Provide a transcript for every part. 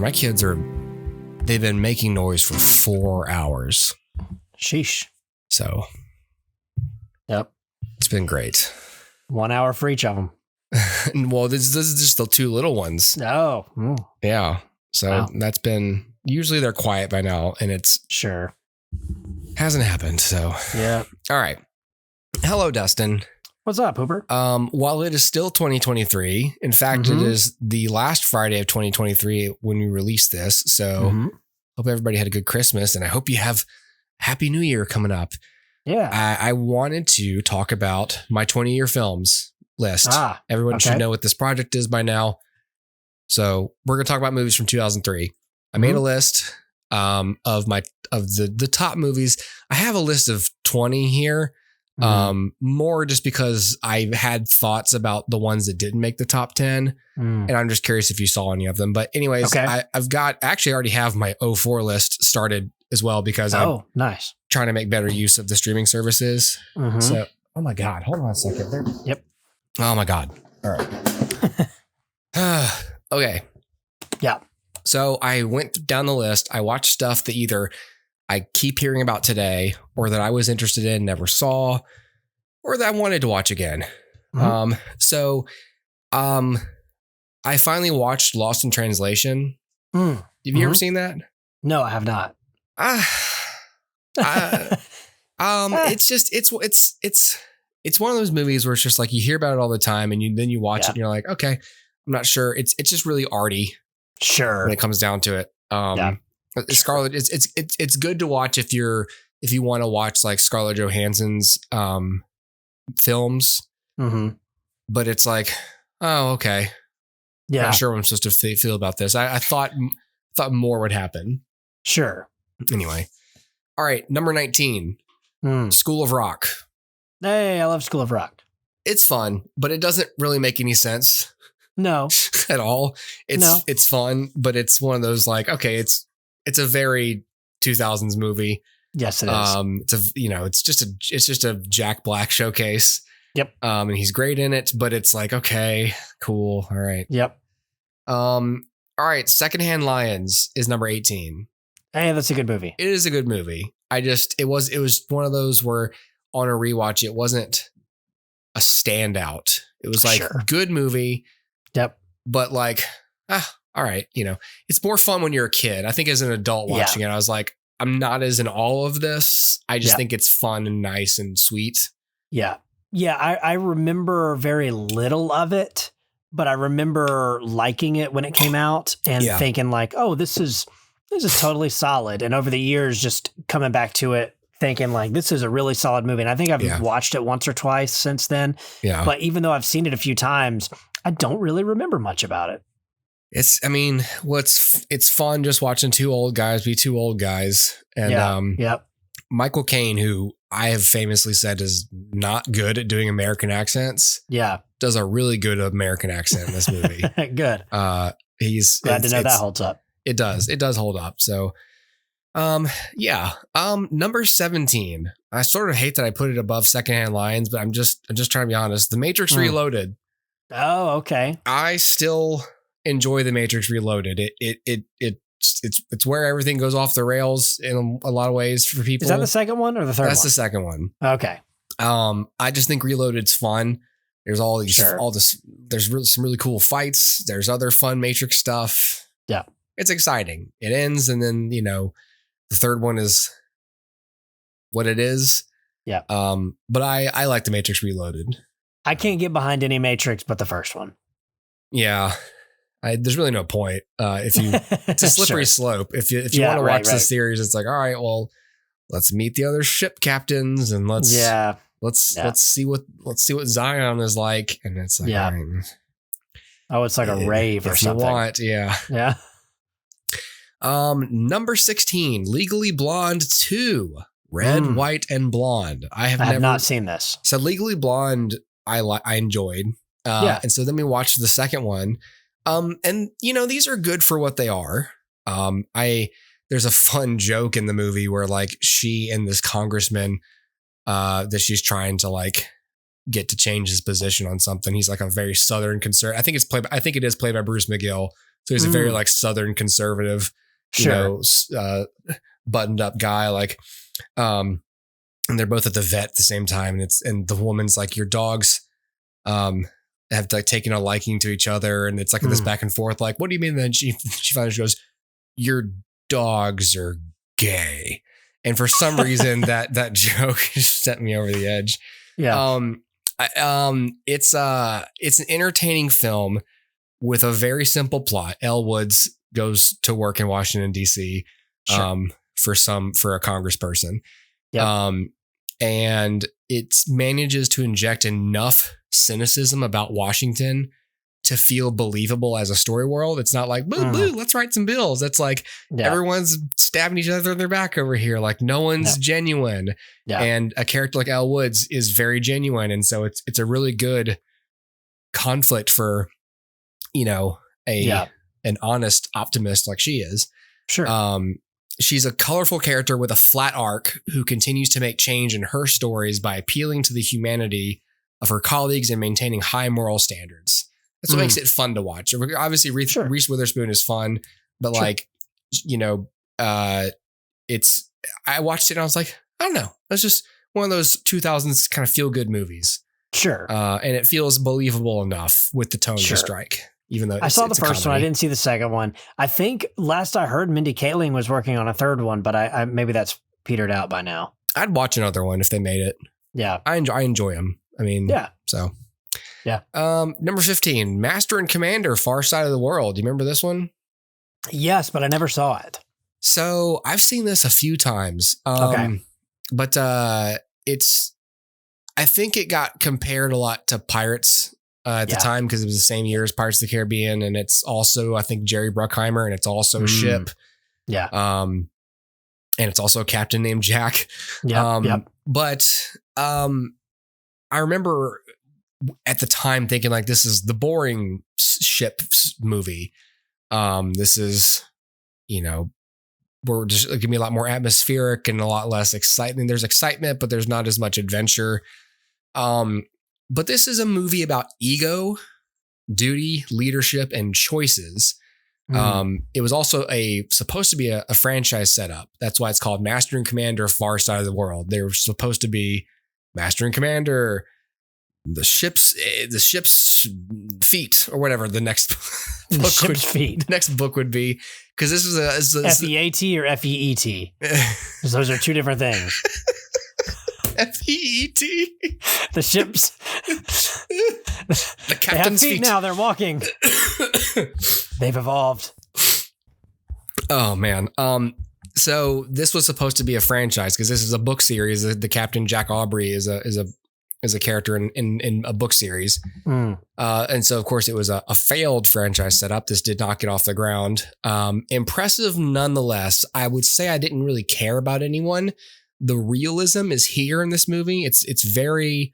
my kids they've been making noise for 4 hours. Sheesh. So. Yep. It's been great. 1 hour for each of them. Well, this is just the two little ones. Oh. Yeah. So That's been, usually they're quiet by now, and it's sure hasn't happened. So yeah. All right. Hello, Dustin. What's up, Hooper? While it is still 2023, in fact, it is the last Friday of 2023 when we release this. So hope everybody had a good Christmas, and I hope you have Happy New Year coming up. Yeah. I wanted to talk about my 20-year films list. Everyone should know what this project is by now. So we're going to talk about movies from 2003. I made a list of the top movies. I have a list of 20 here. More just because I had thoughts about the ones that didn't make the top 10. And I'm just curious if you saw any of them. But anyways, I've actually already have my 04 list started as well, because I'm trying to make better use of the streaming services. So, oh my God, hold on a second. Yep. Oh my God. All right. Okay. Yeah. So I went down the list. I watched stuff that either I keep hearing about today, or that I was interested in, never saw, or that I wanted to watch again. So I finally watched Lost in Translation. Have you ever seen that? No, I have not. It's one of those movies where it's just like you hear about it all the time, and then you watch it and you're like, okay, I'm not sure. It's just really arty. Sure. When it comes down to it. Scarlett, it's good to watch if you want to watch like Scarlett Johansson's films. But it's like, oh, okay. Yeah. Not sure what I'm supposed to feel about this. I thought more would happen. Sure. Anyway. All right. Number 19, School of Rock. Hey, I love School of Rock. It's fun, but it doesn't really make any sense. No. At all. It's fun, but it's one of those like, okay, it's a very 2000s movie. Yes, it is. It's just a Jack Black showcase. Yep. And he's great in it, but it's like, okay, cool. All right. Yep. All right. Secondhand Lions is number 18. Hey, that's a good movie. It is a good movie. It was one of those where on a rewatch, it wasn't a standout. It was like good movie. Yep. But like, all right. It's more fun when you're a kid. I think as an adult watching it, I was like, I'm not as in all of this. I just think it's fun and nice and sweet. Yeah. Yeah. I remember very little of it, but I remember liking it when it came out and thinking like, oh, this is totally solid. And over the years, just coming back to it, thinking like, this is a really solid movie. And I think I've watched it once or twice since then. Yeah. But even though I've seen it a few times, I don't really remember much about it. It's fun just watching two old guys be two old guys. And Michael Caine, who I have famously said is not good at doing American accents. Yeah. Does a really good American accent in this movie. Good. He's glad to know that holds up. It does. It does hold up. So number 17. I sort of hate that I put it above Secondhand Lions, but I'm just trying to be honest. The Matrix Reloaded. Oh, okay. I still enjoy The Matrix Reloaded. It's where everything goes off the rails in a lot of ways for people. Is that the second one or the third one? That's the second one. Okay. I just think Reloaded's fun. There's all these, there's some really cool fights. There's other fun Matrix stuff. Yeah. It's exciting. It ends. And then, the third one is what it is. Yeah. But I like The Matrix Reloaded. I can't get behind any Matrix but the first one. Yeah. There's really no point. It's a slippery slope. If you want to watch the series, it's like, all right, well, let's meet the other ship captains and let's see what Zion is like. And it's like, oh, it's like a rave or something. You want, yeah. Number 16, Legally Blonde 2, Red, White, and Blonde. I have not seen this. So Legally Blonde, I enjoyed. And so then we watched the second one. And these are good for what they are. There's a fun joke in the movie where like she and this congressman, that she's trying to like get to change his position on something. He's like a very Southern conservative. I think it is played by Bruce McGill, So he's a very like Southern conservative, buttoned up guy. Like, and they're both at the vet at the same time. And the woman's like, your dogs, have like taken a liking to each other. And it's like this back and forth, like, what do you mean? And then she finally goes, your dogs are gay. And for some reason that joke just sent me over the edge. Yeah. It's an entertaining film with a very simple plot. Elle Woods goes to work in Washington, DC, for a congressperson. Yep. And it manages to inject enough cynicism about Washington to feel believable as a story world. It's not like, boo, boo, let's write some bills. It's like everyone's stabbing each other in their back over here. Like no one's genuine. Yeah. And a character like Elle Woods is very genuine. And so it's a really good conflict for, an honest optimist like she is. Sure. She's a colorful character with a flat arc who continues to make change in her stories by appealing to the humanity of her colleagues and maintaining high moral standards. That's what makes it fun to watch. Obviously, Reese Witherspoon is fun, but I watched it and I was like, I don't know. That's just one of those 2000s kind of feel good movies. Sure. And it feels believable enough with the tone to strike. Even though I saw the first one, I didn't see the second one. I think last I heard, Mindy Kaling was working on a third one, but I maybe that's petered out by now. I'd watch another one if they made it. Yeah, I enjoy them. I mean, So, yeah. Number 15, Master and Commander: Far Side of the World. Do you remember this one? Yes, but I never saw it. So I've seen this a few times. But I think it got compared a lot to Pirates. At the time, because it was the same year as Pirates of the Caribbean, and it's also, I think, Jerry Bruckheimer, and it's also a ship. Yeah. And it's also a captain named Jack. Yeah. But I remember at the time thinking like, this is the boring ship movie. This is, we're just going to be a lot more atmospheric and a lot less excitement. There's excitement, but there's not as much adventure. But this is a movie about ego, duty, leadership, and choices. It was also supposed to be a franchise setup. That's why it's called Master and Commander: Far Side of the World. They were supposed to be Master and Commander, the ship's feet, or whatever the next book feet. The next book would be, because this was a FEAT or FEET. Those are two different things. FEET. The ships. The captain's feet now. They're walking. They've evolved. Oh man. So this was supposed to be a franchise because this is a book series. The Captain Jack Aubrey is a character in a book series. And so of course it was a failed franchise setup. This did not get off the ground. Impressive nonetheless. I would say I didn't really care about anyone. The realism is here in this movie. It's very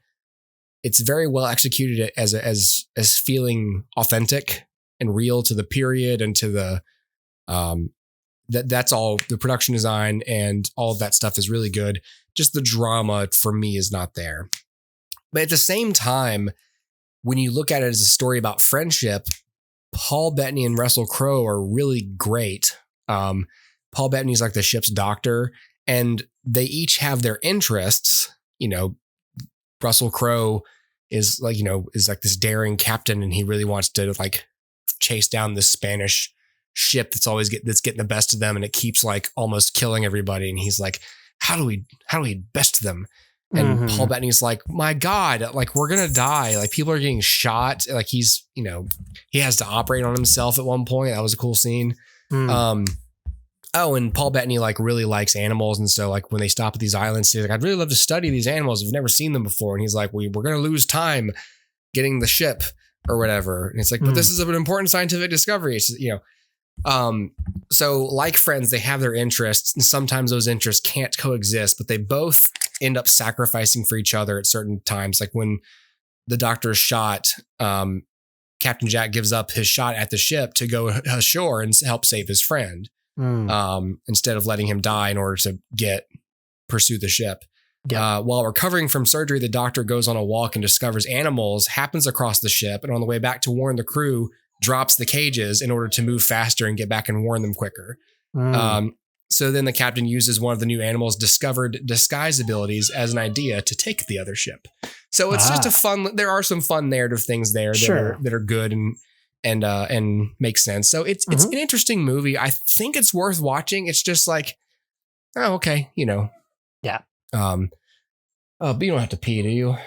well executed as feeling authentic and real to the period and to the that's all. The production design and all of that stuff is really good. Just the drama for me is not there. But at the same time, when you look at it as a story about friendship, Paul Bettany and Russell Crowe are really great. Paul Bettany's like the ship's doctor, and they each have their interests. Russell Crowe is like this daring captain, and he really wants to like chase down this Spanish ship that's getting the best of them, and it keeps like almost killing everybody. And he's like, how do we best them? And Paul Bettany's like, my God, like we're gonna die. Like people are getting shot. Like he has to operate on himself at one point. That was a cool scene. And Paul Bettany like really likes animals, and so like when they stop at these islands, he's like, I'd really love to study these animals. We've never seen them before. And he's like, we're gonna lose time getting the ship or whatever. And it's like, but this is an important scientific discovery. It's, so like friends, they have their interests, and sometimes those interests can't coexist, but they both end up sacrificing for each other at certain times. Like when the doctor is shot, Captain Jack gives up his shot at the ship to go ashore and help save his friend. Instead of letting him die in order to pursue the ship. Yeah. While recovering from surgery, the doctor goes on a walk and discovers animals, happens across the ship, and on the way back to warn the crew, drops the cages in order to move faster and get back and warn them quicker. So then the captain uses one of the new animals' discovered disguise abilities as an idea to take the other ship. So it's just a fun. There are some fun narrative things there that are good and make sense. So it's an interesting movie. I think it's worth watching. It's just like, oh, okay, you know. Yeah. But you don't have to pee, do you?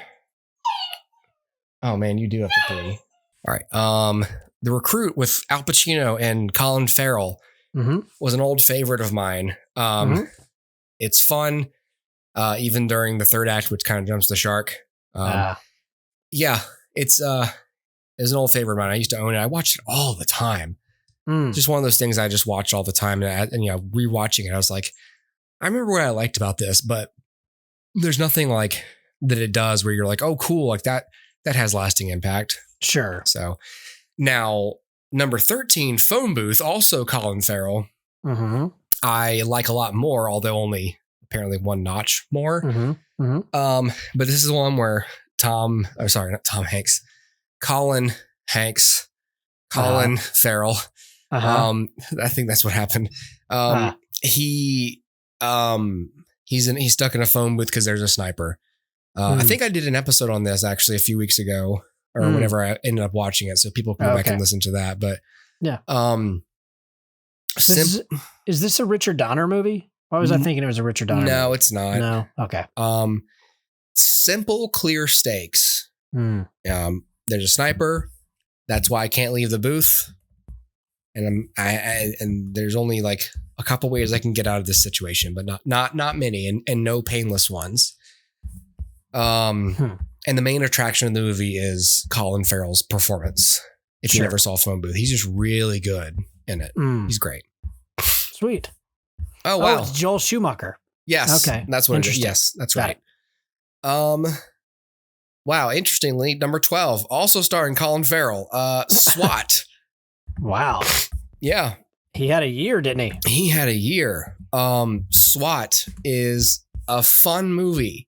Oh man, you do have to pee. All right. The Recruit with Al Pacino and Colin Farrell was an old favorite of mine. It's fun, even during the third act, which kind of jumps the shark. Yeah, it's an old favorite of mine. I used to own it. I watched it all the time. Just one of those things I just watched all the time. And you know, rewatching it, I was like, I remember what I liked about this, but there's nothing like that it does where you're like, oh, cool, like that has lasting impact. Sure. So now number 13, Phone Booth, also Colin Farrell. I like a lot more, although only apparently one notch more. But this is one where Colin Farrell. I think that's what happened. He's stuck in a phone booth because there's a sniper. I think I did an episode on this actually a few weeks ago or whenever I ended up watching it. So people can go back and listen to that. But yeah. Is this a Richard Donner movie? Why was I thinking it was a Richard Donner movie? It's not. No. Okay. Simple, clear stakes. There's a sniper. That's why I can't leave the booth. And and there's only like a couple ways I can get out of this situation, but not many and no painless ones. And the main attraction of the movie is Colin Farrell's performance. If you never saw Phone Booth, he's just really good in it. He's great. Sweet. Oh, wow. It's Joel Schumacher. Yes. Okay. That's what it is. Yes, that's right. Wow. Interestingly, number 12, also starring Colin Farrell, SWAT. Wow. Yeah. He had a year, didn't he? He had a year. SWAT is a fun movie.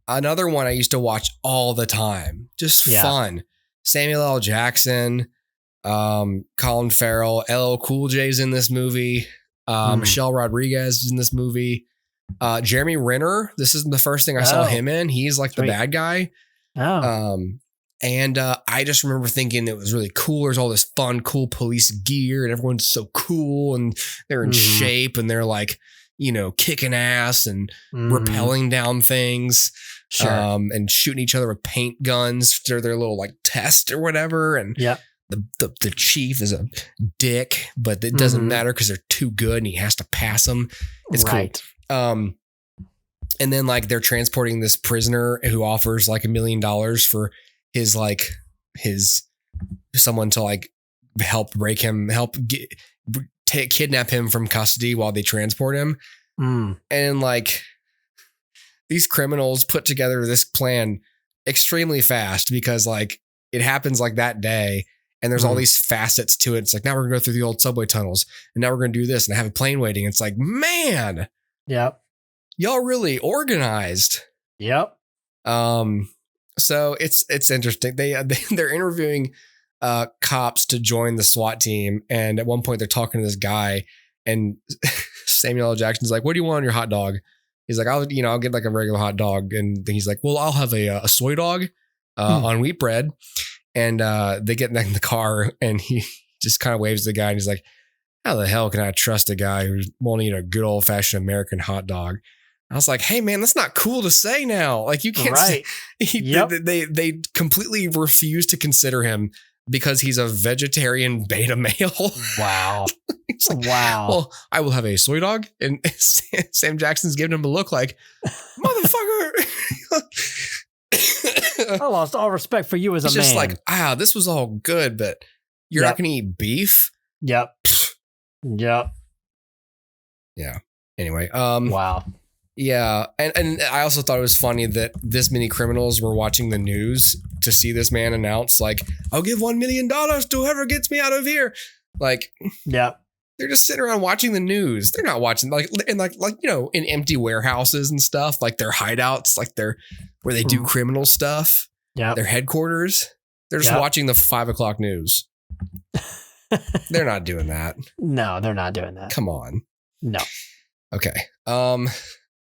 Another one I used to watch all the time. Just fun. Samuel L. Jackson, Colin Farrell, LL Cool J's in this movie. Michelle Rodriguez is in this movie. Jeremy Renner. This is the first thing I saw him in. He's like the bad guy. And I just remember thinking it was really cool. There's all this fun, cool police gear and everyone's so cool and they're in shape and they're like, you know, kicking ass and rappelling down things. And shooting each other with paint guns for their little like test or whatever. And the chief is a dick, but it doesn't matter because they're too good and he has to pass them. It's cool. And then like they're transporting this prisoner who offers like $1 million for someone to like kidnap him from custody while they transport him. And like these criminals put together this plan extremely fast because like it happens like that day and there's all these facets to it. It's like, now we're gonna go through the old subway tunnels and now we're going to do this and have a plane waiting. It's like, man, y'all really organized. So it's interesting. They're interviewing cops to join the SWAT team. And at one point they're talking to this guy and Samuel L. Jackson's like, what do you want on your hot dog? He's like, I'll get like a regular hot dog. And then he's like, well, I'll have a soy dog on wheat bread. And they get in the car and he just kind of waves to the guy and he's like, how the hell can I trust a guy who won't eat a good old fashioned American hot dog? I was like, hey man, that's not cool to say now. Like you can't say, they completely refuse to consider him because he's a vegetarian beta male. Wow. It's like, wow. Well, I will have a soy dog. And Sam Jackson's giving him a look like, motherfucker. I lost all respect for you as a man. Just like, this was all good, but you're not going to eat beef? Yeah. Anyway. Wow. Yeah. And I also thought it was funny that this many criminals were watching the news to see this man announce, like, I'll give $1 million to whoever gets me out of here. Like, they're just sitting around watching the news. They're not watching like in empty warehouses and stuff, like their hideouts, like where they do criminal stuff. Their headquarters. They're just watching the 5 o'clock news. They're not doing that. No, they're not doing that. Come on. No. Okay.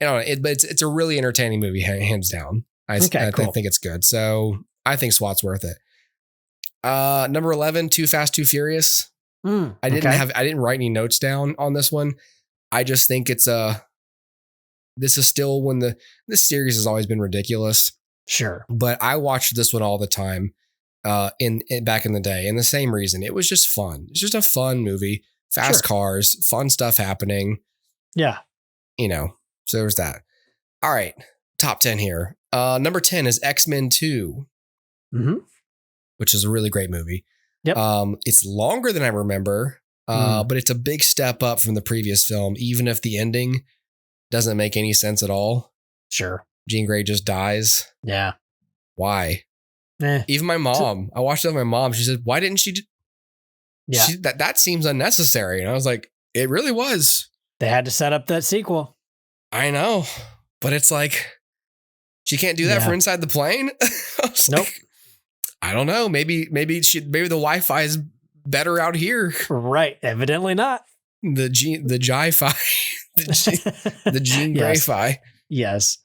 It's a really entertaining movie, hands down. I think it's good. So I think SWAT's worth it. Number 11, Too Fast, Too Furious. I didn't write any notes down on this one. I just think this is still when this series has always been ridiculous. Sure. But I watched this one all the time back in the day. And the same reason, it was just fun. It's just a fun movie, fast cars, fun stuff happening. Yeah. So there's that. All right. Top 10 here. Number 10 is X-Men 2, which is a really great movie. Yep. It's longer than I remember, but it's a big step up from the previous film, even if the ending doesn't make any sense at all. Sure. Jean Grey just dies. Yeah. Why? Even my mom, I watched it with my mom. She said, why didn't she? That seems unnecessary. And I was like, it really was. They had to set up that sequel. I know, but it's like, she can't do that for inside the plane. Nope. I don't know. Maybe the Wi-Fi is better out here. Right. Evidently not. The Ji-Fi, the Jean Grey-Fi. Yes.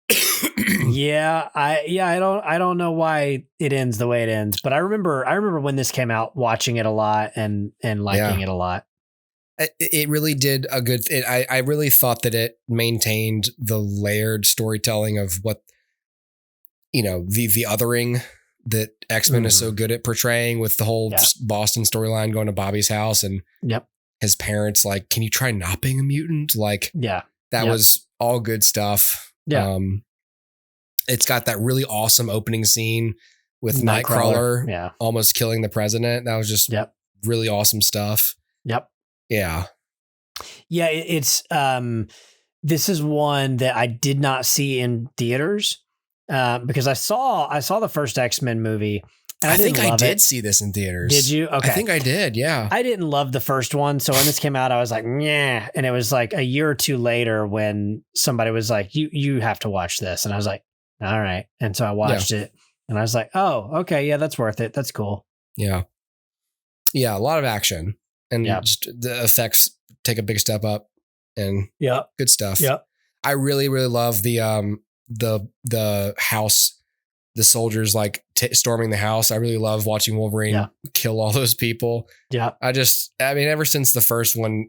I don't know why it ends the way it ends, but I remember when this came out, watching it a lot and liking it a lot. It really did a good thing. I really thought that it maintained the layered storytelling of what, the othering that X-Men is so good at portraying, with the whole Boston storyline, going to Bobby's house and his parents, like, can you try not being a mutant? Like, that was all good stuff. Yeah. It's got that really awesome opening scene with Nightcrawler almost killing the president. That was just really awesome stuff. Yep. Yeah. Yeah. It's, this is one that I did not see in theaters, because I saw the first X-Men movie. And I think I did see this in theaters. Did you? Okay. I think I did. Yeah. I didn't love the first one. So when this came out, I was like, yeah. And it was like a year or two later when somebody was like, you have to watch this. And I was like, all right. And so I watched it and I was like, oh, okay. Yeah, that's worth it. That's cool. Yeah. Yeah. A lot of action and just the effects take a big step up and good stuff. Yeah. I really, really love the house, the soldiers like storming the house. I really love watching Wolverine kill all those people. Yeah. Ever since the first one,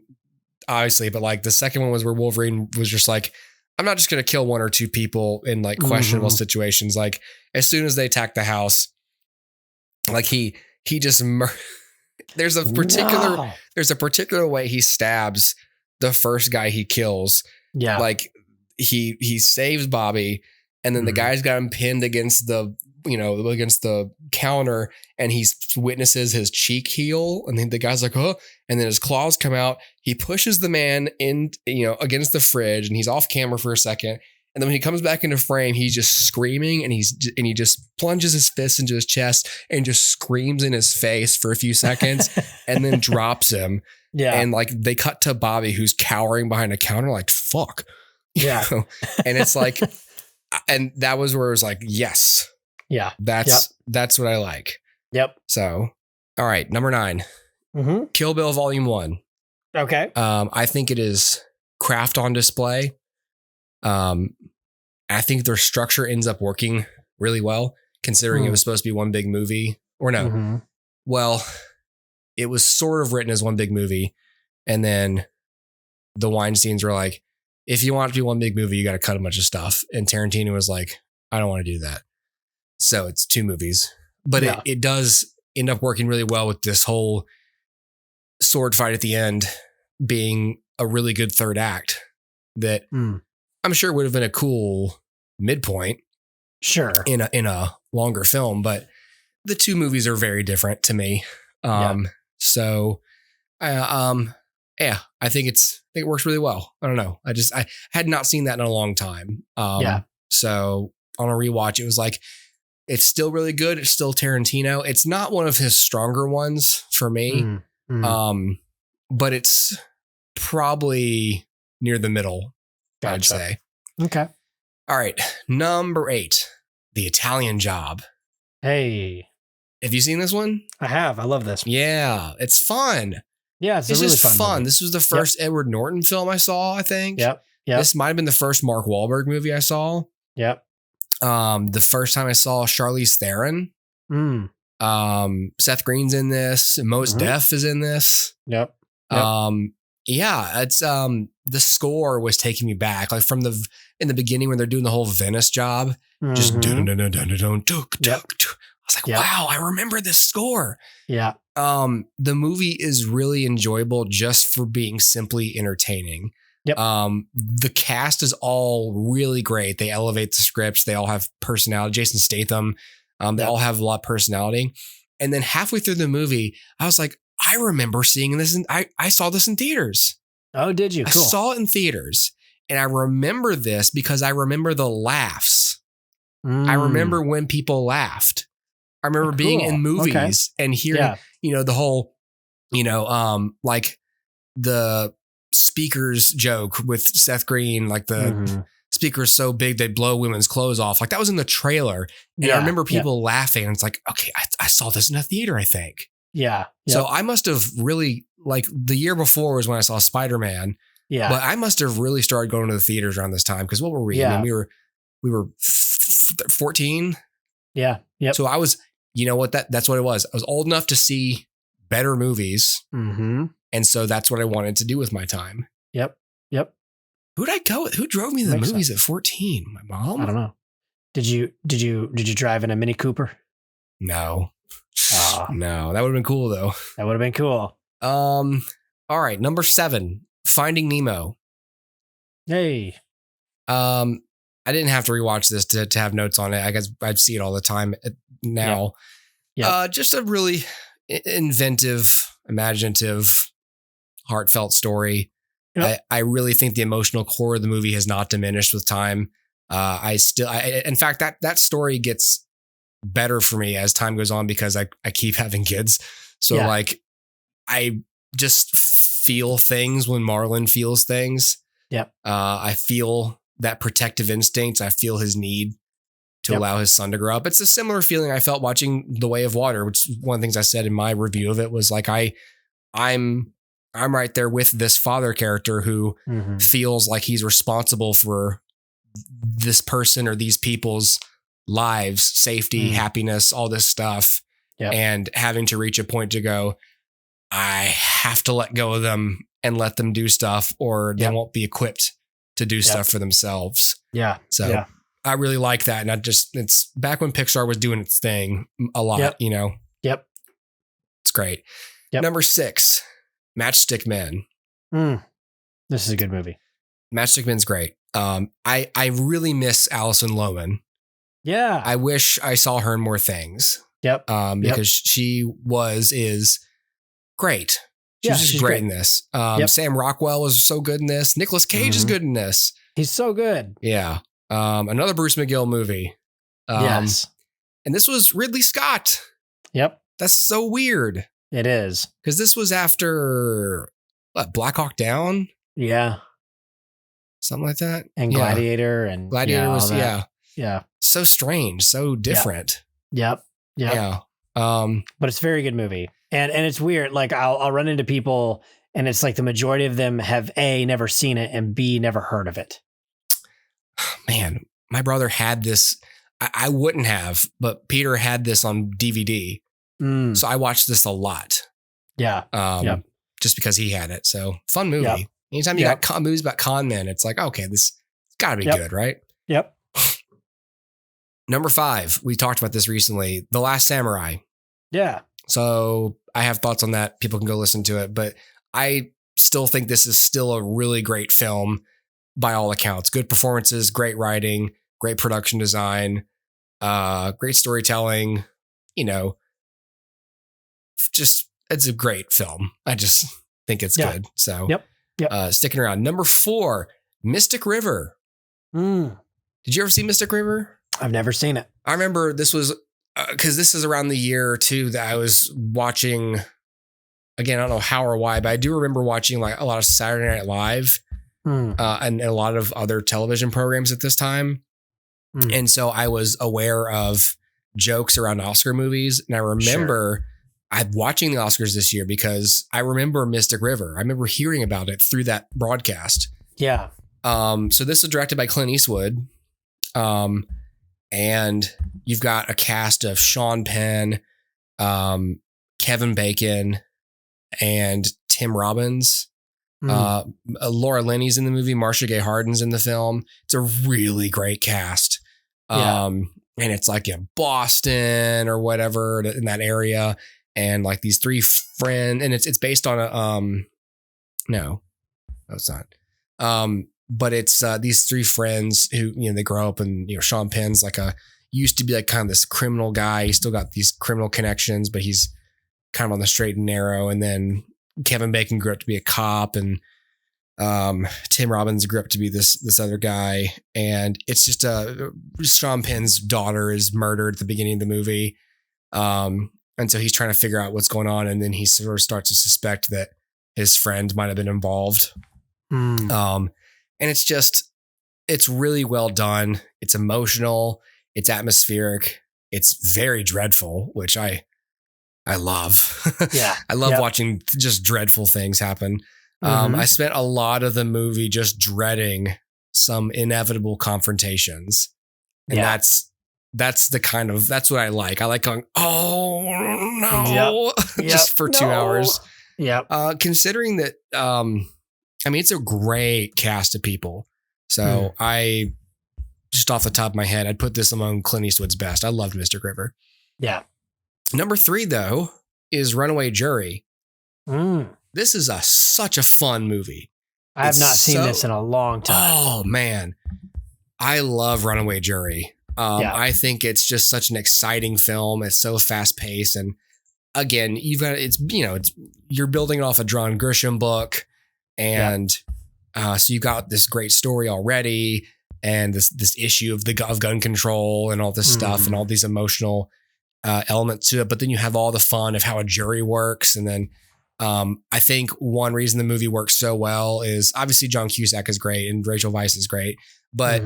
obviously, but like the second one was where Wolverine was just like, I'm not just going to kill one or two people in like questionable situations. Like as soon as they attack the house, like he just, there's a particular way he stabs the first guy he kills. Yeah. Like he saves Bobby, and then the guy's got him pinned against the counter, and he witnesses his cheek heal. And then the guy's like, oh, and then his claws come out. He pushes the man in, against the fridge, and he's off camera for a second. And then when he comes back into frame, he's just screaming, and he just plunges his fist into his chest and just screams in his face for a few seconds and then drops him. Yeah. And like they cut to Bobby, who's cowering behind a counter like, fuck. Yeah. And it's like, and that was where it was like, yes. Yeah. That's what I like. Yep. So, all right. Number 9, Kill Bill Volume 1. Okay. I think it is craft on display. I think their structure ends up working really well, considering it was supposed to be one big movie, or no. Well, it was sort of written as one big movie. And then the Weinsteins were like, if you want it to be one big movie, you got to cut a bunch of stuff. And Tarantino was like, I don't want to do that. So it's 2 movies, but it does end up working really well with this whole sword fight at the end being a really good third act that I'm sure would have been a cool midpoint. Sure. In a longer film, but the 2 movies are very different to me. So I think it works really well. I don't know. I had not seen that in a long time. So on a rewatch, it was like, it's still really good. It's still Tarantino. It's not one of his stronger ones for me. But it's probably near the middle, gotcha. I'd say. Okay. All right. Number 8, The Italian Job. Hey. Have you seen this one? I have. I love this. Yeah, it's fun. Yeah, it's really just fun. movie. This was the first Edward Norton film I saw, I think. Yep. This might have been the first Mark Wahlberg movie I saw. Yep. The first time I saw Charlize Theron. Seth Green's in this. Mos Def is in this. Yep. Yeah, it's the score was taking me back, like from in the beginning when they're doing the whole Venice job, just dun dun dun dun dun dun. I was like, wow, I remember this score. Yeah. The movie is really enjoyable just for being simply entertaining. Yep. The cast is all really great. They elevate the scripts. They all have personality. Jason Statham. They all have a lot of personality. And then halfway through the movie, I was like, I remember seeing this. I saw this in theaters. Oh, did you? Cool. I saw it in theaters. And I remember this because I remember the laughs. I remember when people laughed. I remember being in movies and hearing, the whole, like the speaker's joke with Seth Green, like the speaker's so big they blow women's clothes off. Like that was in the trailer. And I remember people laughing. And it's like, okay, I saw this in a theater, I think. Yeah. Yep. So I must have really, like the year before was when I saw Spider-Man. Yeah. But I must have really started going to the theaters around this time. Because what were we? Yeah. I mean, we were 14. Yeah. Yep. So I was, you know what, that's what it was. I was old enough to see better movies. And so that's what I wanted to do with my time. Yep. Who'd I go with? Who drove me to the movies at 14? My mom? I don't know. Did you drive in a Mini Cooper? No. No, that would have been cool though. That would have been cool. All right, number 7, Finding Nemo. Hey. I didn't have to rewatch this to have notes on it. I guess I'd see it all the time now. Yeah. Just a really inventive, imaginative, heartfelt story. Yep. I really think the emotional core of the movie has not diminished with time. In fact, that story gets better for me as time goes on because I keep having kids. So like, I just feel things when Marlon feels things. Yep. I feel that protective instinct. I feel his need to allow his son to grow up. It's a similar feeling I felt watching The Way of Water, which is one of the things I said in my review of it was like, I'm right there with this father character who feels like he's responsible for this person or these people's lives, safety, happiness, all this stuff. And having to reach a point to go, I have to let go of them and let them do stuff or they won't be equipped to do stuff for themselves. Yeah. So I really like that. And it's back when Pixar was doing its thing a lot, Yep. It's great. Yep. Number 6, Matchstick Men. This is a good movie. Matchstick Men's great. I really miss Alison Lohman. Yeah. I wish I saw her in more things. Yep. Because she is great. She's great in this. Sam Rockwell was so good in this. Nicolas Cage is good in this. He's so good. Yeah. Another Bruce McGill movie. Yes. And this was Ridley Scott. Yep. That's so weird. It is. Because this was after Black Hawk Down? Yeah. Something like that. And Gladiator and Gladiator was Yeah. So strange, so different. Yep. Yeah. But it's a very good movie. And it's weird. Like I'll run into people and it's like the majority of them have A, never seen it, and B, never heard of it. Man, my brother had this. I wouldn't have, but Peter had this on DVD. So I watched this a lot. Yeah. Just because he had it. So fun movie. Yep. Anytime you got movies about con men, it's like, okay, this gotta be good, right? Yep. Number 5, we talked about this recently. The Last Samurai. Yeah. So I have thoughts on that. People can go listen to it, but I still think this is still a really great film by all accounts. Good performances, great writing, great production design, great storytelling, just, it's a great film. I just think it's good. So sticking around. Number 4, Mystic River. Did you ever see Mystic River? I've never seen it. I remember this was because this is around the year too that I was watching. Again, I don't know how or why, but I do remember watching like a lot of Saturday Night Live and a lot of other television programs at this time. And so I was aware of jokes around Oscar movies. And I remember I'm watching the Oscars this year because I remember Mystic River. I remember hearing about it through that broadcast. Yeah. So this was directed by Clint Eastwood. And you've got a cast of Sean Penn, Kevin Bacon, and Tim Robbins. Laura Linney's in the movie. Marcia Gay Harden's in the film. It's a really great cast. And it's like in Boston or whatever in that area. And like these three friends, and it's based on a, no, it's not. But it's these three friends who, they grow up, and, Sean Penn's like used to be like kind of this criminal guy. He's still got these criminal connections, but he's kind of on the straight and narrow. And then Kevin Bacon grew up to be a cop, and Tim Robbins grew up to be this other guy. And it's just Sean Penn's daughter is murdered at the beginning of the movie. And so he's trying to figure out what's going on. And then he sort of starts to suspect that his friend might have been involved. And it's really well done. It's emotional. It's atmospheric. It's very dreadful, which I love. Yeah. I love watching just dreadful things happen. I spent a lot of the movie just dreading some inevitable confrontations. And that's what I like. I like going, oh no, just for 2 hours. Yeah. Considering that, it's a great cast of people. So I, just off the top of my head, I'd put this among Clint Eastwood's best. I loved Mystic River. Yeah. Number 3, though, is Runaway Jury. This is such a fun movie. I have not seen this in a long time. Oh, man. I love Runaway Jury. I think it's just such an exciting film. It's so fast paced. And again, you're building it off a John Grisham book. And so you got this great story already, and this issue of gun control and all this stuff and all these emotional elements to it. But then you have all the fun of how a jury works. And then I think one reason the movie works so well is obviously John Cusack is great and Rachel Weisz is great, but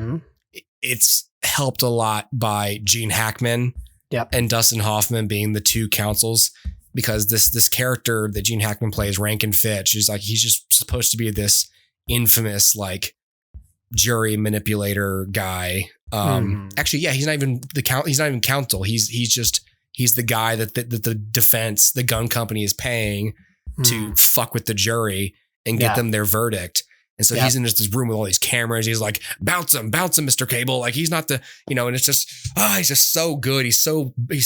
it's helped a lot by Gene Hackman and Dustin Hoffman being the two counsels, because this character that Gene Hackman plays, Rankin Fitch, is like, he's just supposed to be this infamous like jury manipulator guy. Actually, he's not even he's not even counsel. He's the guy that the defense, the gun company, is paying to fuck with the jury and get them their verdict. And so he's in this room with all these cameras. He's like, bounce him, Mr. Cable. Like, he's not and it's just, he's just so good. He's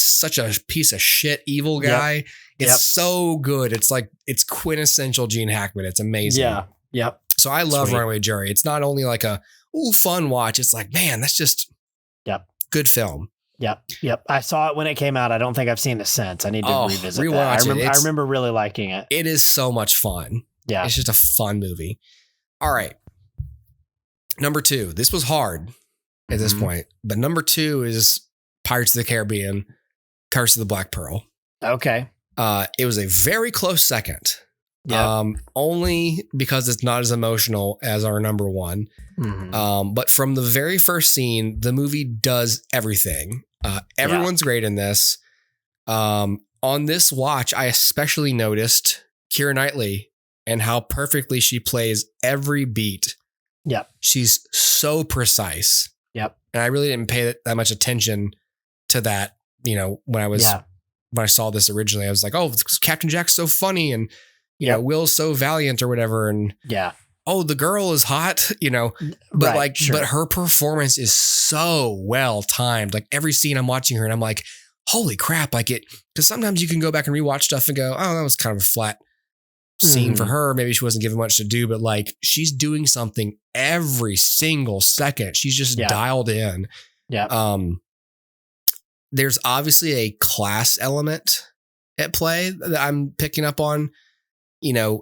such a piece of shit evil guy. It's so good. It's like, it's quintessential Gene Hackman. It's amazing. So I love Runaway Jury. It's not only like a fun watch. It's like, man, that's just good film. Yep. I saw it when it came out. I don't think I've seen it since. I need to revisit that. I remember really liking it. It is so much fun. Yeah. It's just a fun movie. All right. Number 2. This was hard at this point, but number 2 is Pirates of the Caribbean, Curse of the Black Pearl. Okay. It was a very close second. Only because it's not as emotional as our number 1. But from the very first scene, the movie does everything. Everyone's great in this. On this watch, I especially noticed Keira Knightley and how perfectly she plays every beat. She's so precise. And I really didn't pay that much attention to that. When I saw this originally, I was like, oh, Captain Jack's so funny, and Will's so valiant or whatever. And oh, the girl is hot, but but her performance is so well timed. Like, every scene I'm watching her and I'm like, holy crap. Like, because sometimes you can go back and rewatch stuff and go, oh, that was kind of a flat scene for her. Maybe she wasn't given much to do, but like, she's doing something every single second. She's just dialed in. There's obviously a class element at play that I'm picking up on.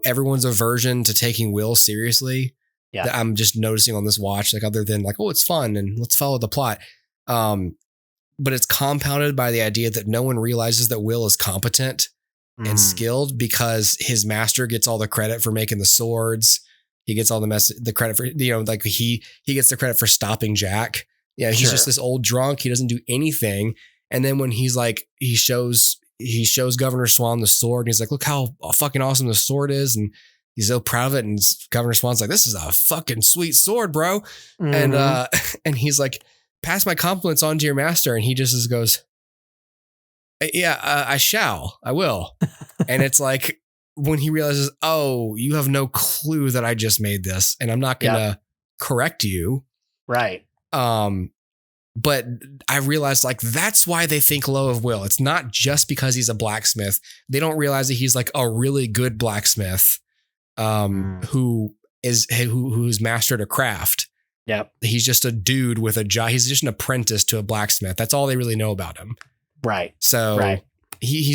Everyone's aversion to taking Will seriously. That I'm just noticing on this watch, like, other than like, oh, it's fun and let's follow the plot. But it's compounded by the idea that no one realizes that Will is competent and skilled, because his master gets all the credit for making the swords. He gets all the credit for, like he gets the credit for stopping Jack. He's just this old drunk. He doesn't do anything. And then when he's like, he shows Governor Swan the sword, and he's like, look how fucking awesome the sword is. And he's so proud of it. And Governor Swan's like, this is a fucking sweet sword, bro. And he's like, pass my compliments on to your master. And he just goes, yeah, I will. And it's like, when he realizes, oh, you have no clue that I just made this, and I'm not going to correct you. Right. But I realized, like, that's why they think low of Will. It's not just because he's a blacksmith. They don't realize that he's like a really good blacksmith, who's mastered a craft. Yep. He's just a dude with a job. He's just an apprentice to a blacksmith. That's all they really know about him. Right. So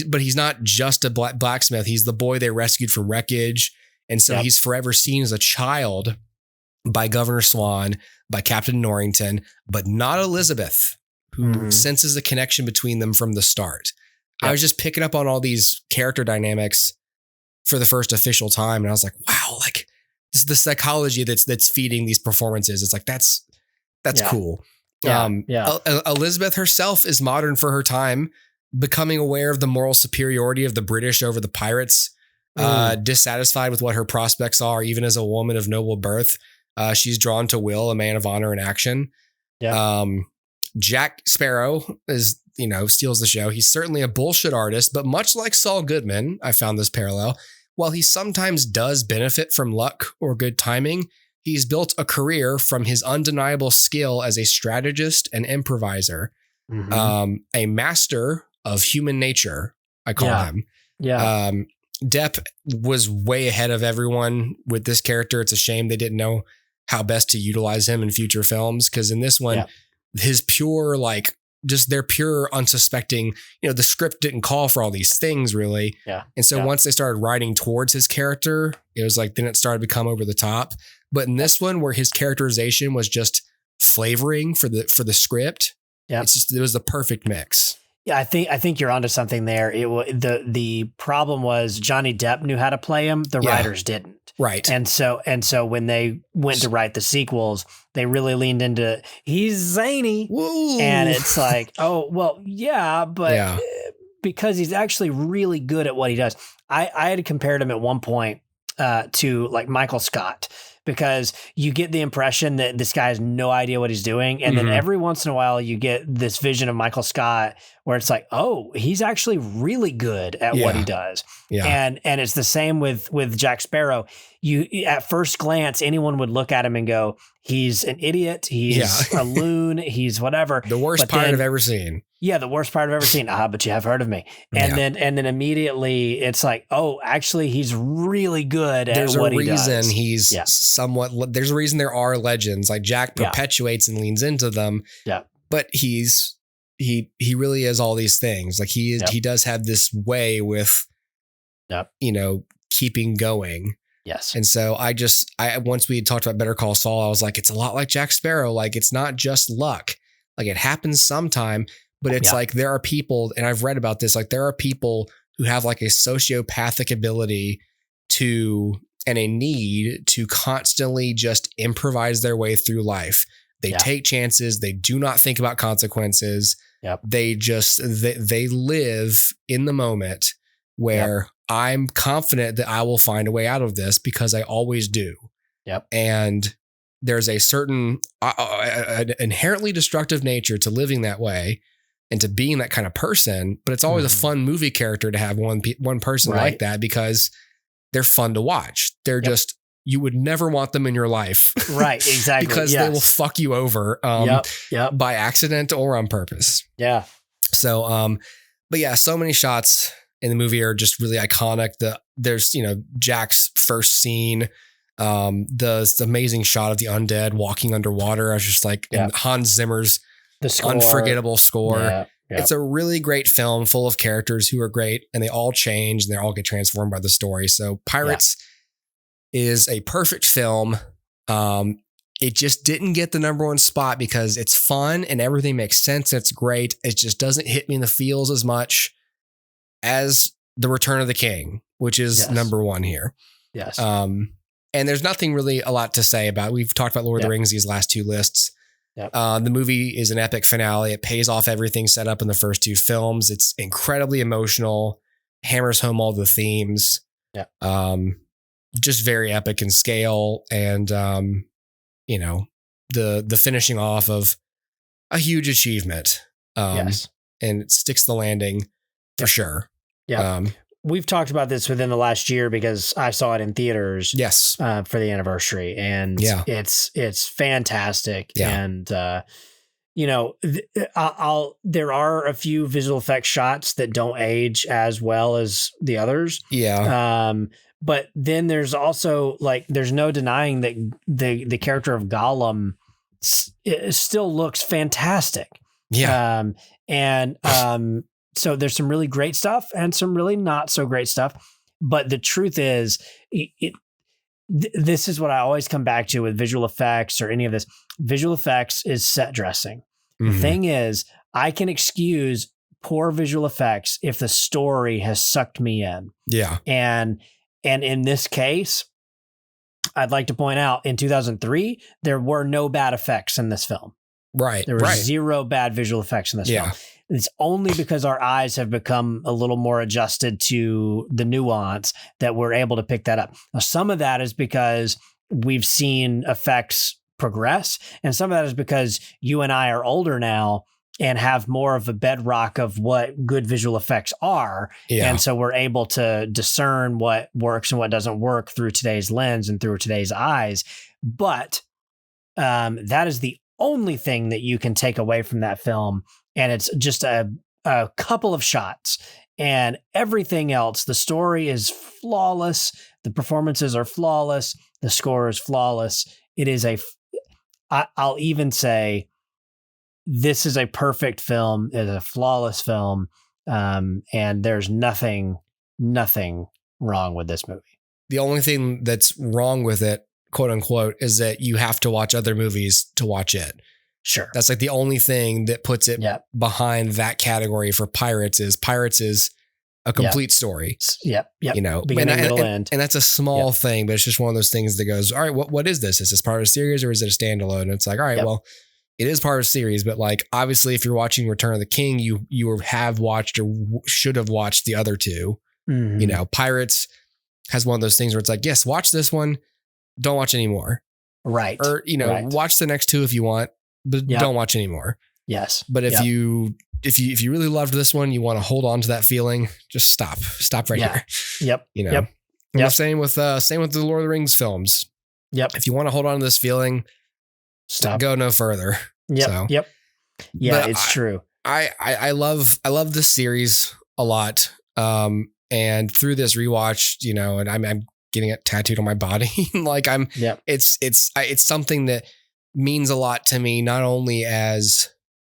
but he's not just a blacksmith. He's the boy they rescued from wreckage. And so he's forever seen as a child by Governor Swan, by Captain Norrington, but not Elizabeth, who senses a connection between them from the start. Yep. I was just picking up on all these character dynamics for the first official time. And I was like, wow, like this is the psychology that's feeding these performances. It's like, that's cool. Elizabeth herself is modern for her time, becoming aware of the moral superiority of the British over the pirates, dissatisfied with what her prospects are, even as a woman of noble birth. She's drawn to Will, a man of honor and action. Yeah. Jack Sparrow steals the show. He's certainly a bullshit artist, but much like Saul Goodman, I found this parallel. While he sometimes does benefit from luck or good timing, he's built a career from his undeniable skill as a strategist and improviser, a master of human nature, I call him. Yeah. Depp was way ahead of everyone with this character. It's a shame they didn't know how best to utilize him in future films, because in this one, his pure, like, just their pure unsuspecting, the script didn't call for all these things really. Yeah. And so once they started writing towards his character, it was like, then it started to become over the top. But in this one, where his characterization was just flavoring for the script, it was the perfect mix. Yeah, I think you're onto something there. The problem was Johnny Depp knew how to play him. The writers didn't. Right. And so when they went to write the sequels, they really leaned into he's zany. Woo. And it's like, oh, well, but because he's actually really good at what he does. I had compared him at one point to like Michael Scott, because you get the impression that this guy has no idea what he's doing. And then every once in a while you get this vision of Michael Scott where it's like, oh, he's actually really good at what he does. Yeah. And it's the same with Jack Sparrow. You, at first glance, anyone would look at him and go, he's an idiot. He's a loon. He's whatever. The worst part I've ever seen. Yeah, the worst part I've ever seen. But you have heard of me. And then immediately it's like, oh, actually, he's really good at what he does. There's a reason he's somewhat. There's a reason there are legends. Like Jack perpetuates and leans into them. Yeah, but he really is all these things. Like he does have this way with, keeping going. Yes. And so once we talked about Better Call Saul, I was like, it's a lot like Jack Sparrow. Like it's not just luck. Like it happens sometime. But it's like there are people, and I've read about this, like there are people who have like a sociopathic ability and a need to constantly just improvise their way through life. They take chances. They do not think about consequences. Yep. They live in the moment where I'm confident that I will find a way out of this because I always do. Yep. And there's a certain an inherently destructive nature to living that way and to being that kind of person. But it's always a fun movie character to have one person like that, because they're fun to watch. They're just, you would never want them in your life. Right. Exactly. Because they will fuck you over by accident or on purpose. Yeah. So, but yeah, so many shots in the movie are just really iconic. There's Jack's first scene, the amazing shot of the undead walking underwater. I was just like, and Hans Zimmer's unforgettable score. Yeah. It's a really great film full of characters who are great, and they all change and they all get transformed by the story. So Pirates is a perfect film. It just didn't get the number one spot because it's fun and everything makes sense. It's great. It just doesn't hit me in the feels as much as The Return of the King, which is number one here. Yes. And there's nothing really a lot to say about. We've talked about Lord of the Rings, these last two lists. Yep. The movie is an epic finale. It pays off everything set up in the first two films. It's incredibly emotional, hammers home all the themes. Yeah. Just very epic in scale. And, the finishing off of a huge achievement. Yes. And it sticks the landing for sure. Yeah. We've talked about this within the last year because I saw it in theaters. Yes. For the anniversary, and it's fantastic. Yeah. And there are a few visual effects shots that don't age as well as the others. Yeah. But then there's also there's no denying that the character of Gollum still looks fantastic. Yeah. So there's some really great stuff and some really not so great stuff. But the truth is, this is what I always come back to with visual effects or any of this. Visual effects is set dressing. Mm-hmm. The thing is, I can excuse poor visual effects if the story has sucked me in. Yeah. And in this case, I'd like to point out in 2003, there were no bad effects in this film. Right. There were zero bad visual effects in this film. It's only because our eyes have become a little more adjusted to the nuance that we're able to pick that up. Now, some of that is because we've seen effects progress, and some of that is because you and I are older now and have more of a bedrock of what good visual effects are. Yeah. And so we're able to discern what works and what doesn't work through today's lens and through today's eyes. But that is the only thing that you can take away from that film. And it's just a couple of shots, and everything else. The story is flawless. The performances are flawless. The score is flawless. It is I'll even say this is a perfect film. It's a flawless film. And there's nothing wrong with this movie. The only thing that's wrong with it, quote unquote, is that you have to watch other movies to watch it. Sure. That's the only thing that puts it behind that category for Pirates is a complete story. Yep. Beginning, middle, end. And that's a small thing, but it's just one of those things that goes, all right, what is this? Is this part of a series or is it a standalone? And it's like, all right, well, it is part of a series, but obviously if you're watching Return of the King, you have watched or should have watched the other two. Mm-hmm. Pirates has one of those things where it's like, yes, watch this one. Don't watch anymore. Right. Or, watch the next two if you want, but don't watch anymore. Yes. But if you really loved this one, you want to hold on to that feeling, just stop right here. Yep. Same with the Lord of the Rings films. Yep. If you want to hold on to this feeling, go no further. Yep. So, yep. Yeah, but it's true. I love this series a lot. And through this rewatch, and I'm getting it tattooed on my body. It's something that means a lot to me, not only as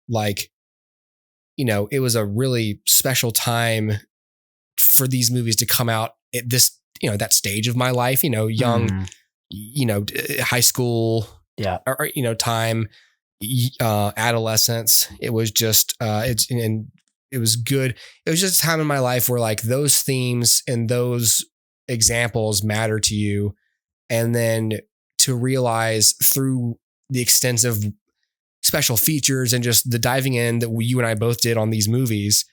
it was a really special time for these movies to come out at this, that stage of my life, young, high school, or time, adolescence. It was just, it was good. It was just a time in my life where those themes and those examples matter to you. And then to realize through the extensive special features and just the diving in that you and I both did on these movies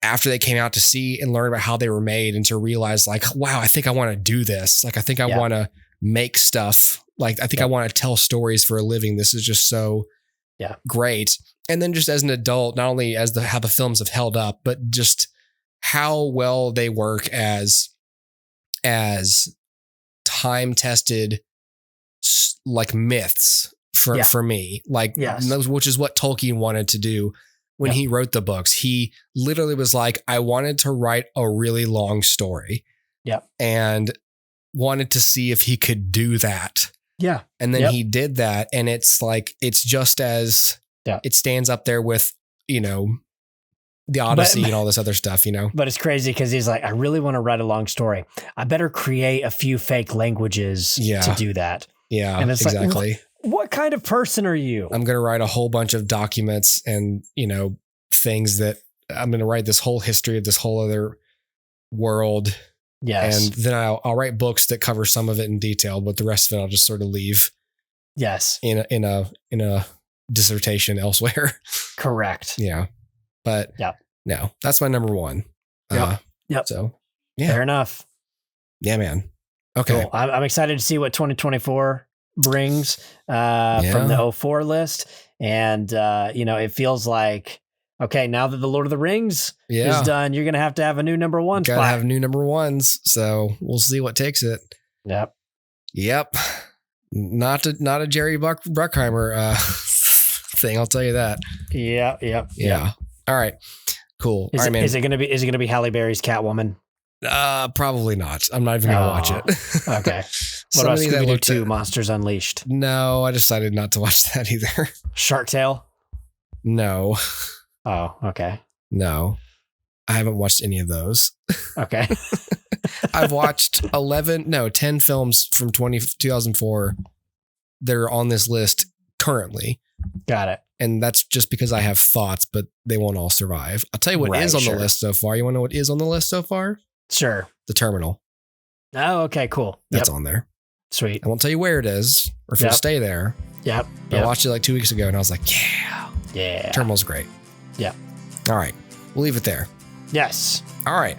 after they came out, to see and learn about how they were made, and to realize wow, I think I want to do this. I think I want to make stuff. I think I want to tell stories for a living. This is just so great. And then just as an adult, not only as how the films have held up, but just how well they work as time tested, myths for me, which is what Tolkien wanted to do when he wrote the books. He literally was like, I wanted to write a really long story. And wanted to see if he could do that. And then he did that. And it's it's just as it stands up there with, the Odyssey and all this other stuff, But it's crazy because he's like, I really want to write a long story. I better create a few fake languages to do that. Yeah, and it's exactly. What kind of person are you? I'm going to write a whole bunch of documents and, things that I'm going to write this whole history of this whole other world. Yes. And then I'll write books that cover some of it in detail, but the rest of it I'll just sort of leave Yes. In a dissertation elsewhere. Correct. Yeah. But no, that's my number one. Yep. So yeah. Fair enough. Yeah, man. Okay. Cool. I'm excited to see what 2024 brings from the 04 list. And, it feels like, okay, now that the Lord of the Rings is done, you're going to have a new number one spot. Gotta have new number ones. So we'll see what takes it. Yep. Not a Jerry Bruckheimer thing. I'll tell you that. Yeah. All right. Cool. Is it going to be Halle Berry's Catwoman? Probably not. I'm not even going to watch it. Okay. What about Scooby-Doo 2 Monsters Unleashed? No, I decided not to watch that either. Shark Tale? No. Oh, okay. No. I haven't watched any of those. Okay. I've watched 10 films from 2004 that are on this list currently. Got it. And that's just because I have thoughts, but they won't all survive. I'll tell you what is on the list so far. You want to know what is on the list so far? Sure. The Terminal. Oh, okay, cool. That's on there. Sweet. I won't tell you where it is or if it'll stay there. Yep. I watched it like 2 weeks ago and I was like, yeah. Terminal's great. Yeah. All right. We'll leave it there. Yes. All right.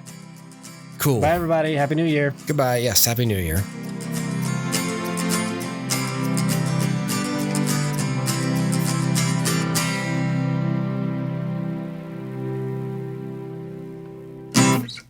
Cool. Bye, everybody. Happy New Year. Goodbye. Yes. Happy New Year.